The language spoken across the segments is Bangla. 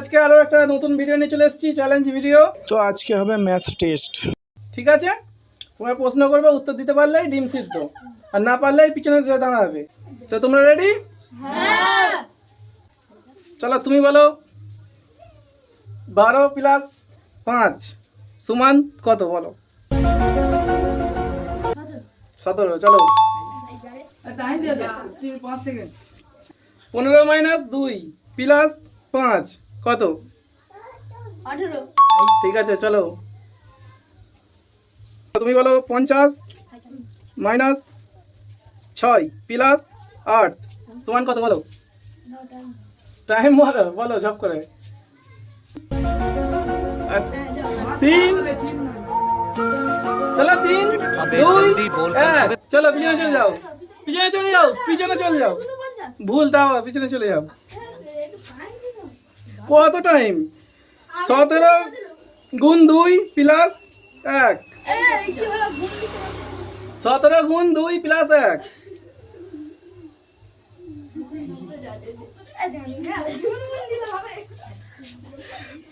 আজকে আরো একটা নতুন ভিডিও নিয়ে চলে এসেছি, চ্যালেঞ্জ ভিডিও। তো আজকে হবে ম্যাথ টেস্ট, ঠিক আছে? তোমার প্রশ্ন করবে, উত্তর দিতে পারলেই ডিম সিদ্ধ, আর না পারলেই পিছনে যেয়ে দাঁড়াবে। তো তোমরা রেডি? হ্যাঁ। চলো তুমি বলো, 12 প্লাস 5 সমান কত? বলো। 17। চলো। 15 মাইনাস 2 প্লাস 5 কত? 18। ঠিক আছে, চলো তুমি বলো। 50 মাইনাস 6 প্লাস 8 সমান কত? বলো। টাইম বলো, বলো ঝপ করে। আচ্ছা 3। চলো 3 2 1। চলো পিছনে চলে যাও, পিছনে চলে যাও, পিছনে চলে যাও। ভুল, দাও পিছনে চলে যাও। কত টাইম? 17 গুণ 2 প্লাস 1। 17 গুণ 2 প্লাস 1।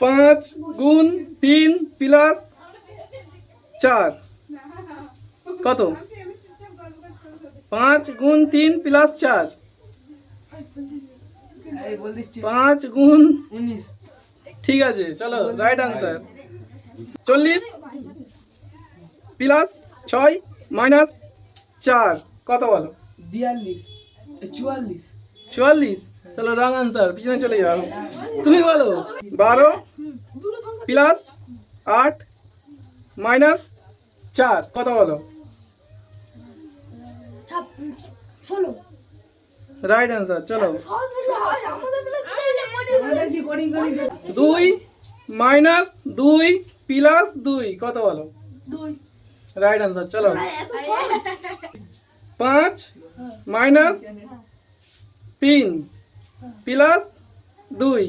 5 গুণ 3 প্লাস 4 কত? 5 গুণ 3 প্লাস 4। 5 গুণ 19। ঠিক আছে, চলো রাইট আনসার। 40 প্লাস 6 মাইনাস 4 কত? বলো। 44। চলো রং আনসার, পিছনে চলে যাও। তুমি বলো। 12 প্লাস 8 মাইনাস 4 কত? বলো। 16। Right answer. চলো 2 মাইনাস 2 প্লাস 2 কত? বলো। 2। Right answer. চলো 5 মাইনাস 3 প্লাস 2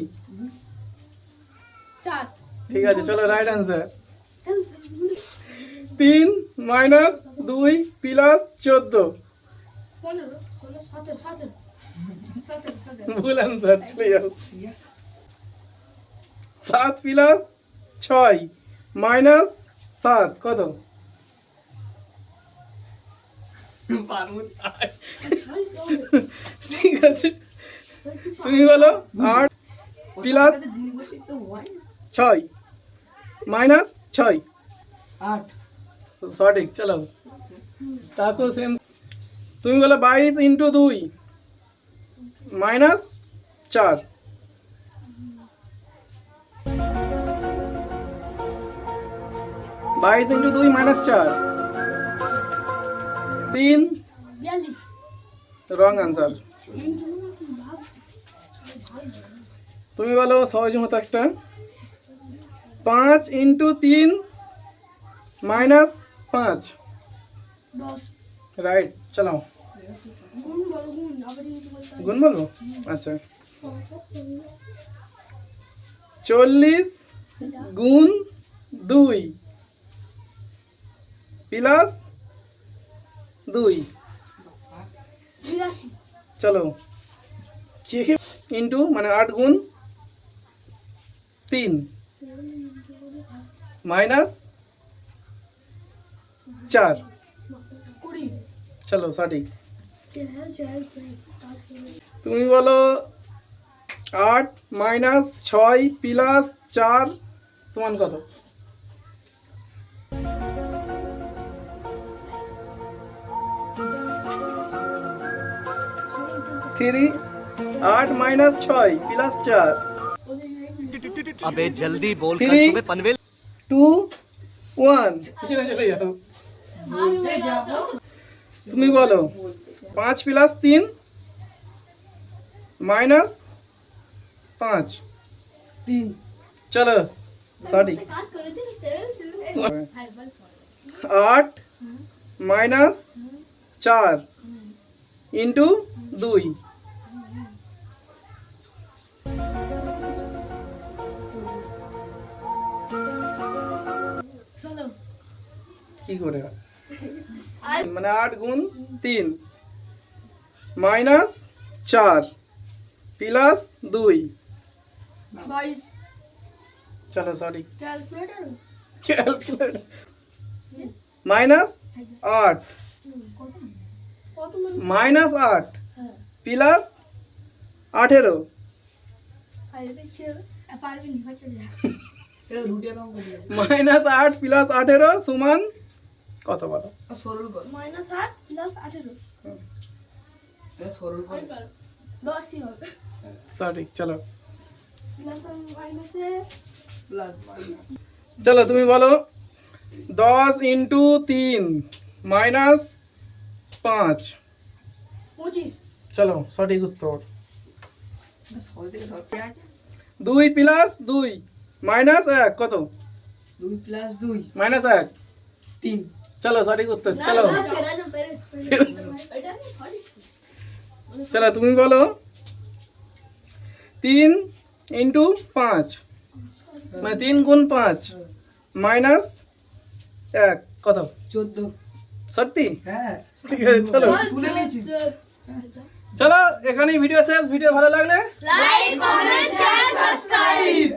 4। ঠিক আছে, চলো রাইট আনসার। 3 minus 2 plus 14 15 16 17 17। ভুল আনসার, চলে যাও। 7 প্লাস 6 মাইনাস 7 কত? ঠিক আছে, তুমি বলো। 8 প্লাস 6 মাইনাস 6 8। সঠিক। চলো তারপর সেম তুমি বলো। 22 into 2 minus 4 22 into 2 minus 4 3। 42। Wrong answer. তুমি বলো সহজ মতো একটা। 5 ইন্টু 3 মাইনাস 5 10। রাইট। চলো গুণ বলো, গুণ আবার ইনটু বলতে হবে। গুণ বলবো। আচ্ছা 40 গুণ 2 প্লাস 2 82। চলো ইন্টু মানে 8 গুণ 3 মাইনাস 4 20। চলো সঠিক। 4। তুমি বলো 8 মাইনাস 6 প্লাস 4 সমান কত? 3। 8 माइनस 6 प्लस 4 अबे जल्दी बोल, कल 3 सुबह पनवेल 2 1 चले चले जाओ। তুমি বলো 5 প্লাস 3 মাইনাস 5 3। চলো সঠিক। 8 মাইনাস 4 ইন্টু 2 কি করে মানে 8 গুণ 3 মাইনাস 4 প্লাস 2 22। চলো সরি ক্যালকুলেটর ক্যালকুলেটর -8 কত কত মানে -8 হ্যাঁ প্লাস 18 আরে দেখছি পারবি না চলে যা রুটি অঙ্ক করে -8 প্লাস 18 সমান কত বলো? সরল কর -8 প্লাস 18 এটা সরল কর আমি পারবো 10ই হবে সঠিক চলো প্লাস মাইনাসে প্লাস চলো তুমি বলো 10 ইন্টু 3 মাইনাস 5 25 চলো সঠিক উত্তর সরল থেকে ধর পেঁয়াজ 2 প্লাস 2 মাইনাস 1 কত? 2 প্লাস 2 মাইনাস 1 3 চলো সঠিক উত্তর চলো এটা সরি চলো তুমি বলো 3 ইন্টু 5 মানে 3 গুণ 5 মাইনাস 1 কত? 14 সত্যি? হ্যাঁ ঠিক আছে চলো তুলে নিয়েছি চলো এখানেই ভিডিও শেষ। ভিডিও ভালো লাগলে লাইক কমেন্ট শেয়ার সাবস্ক্রাইব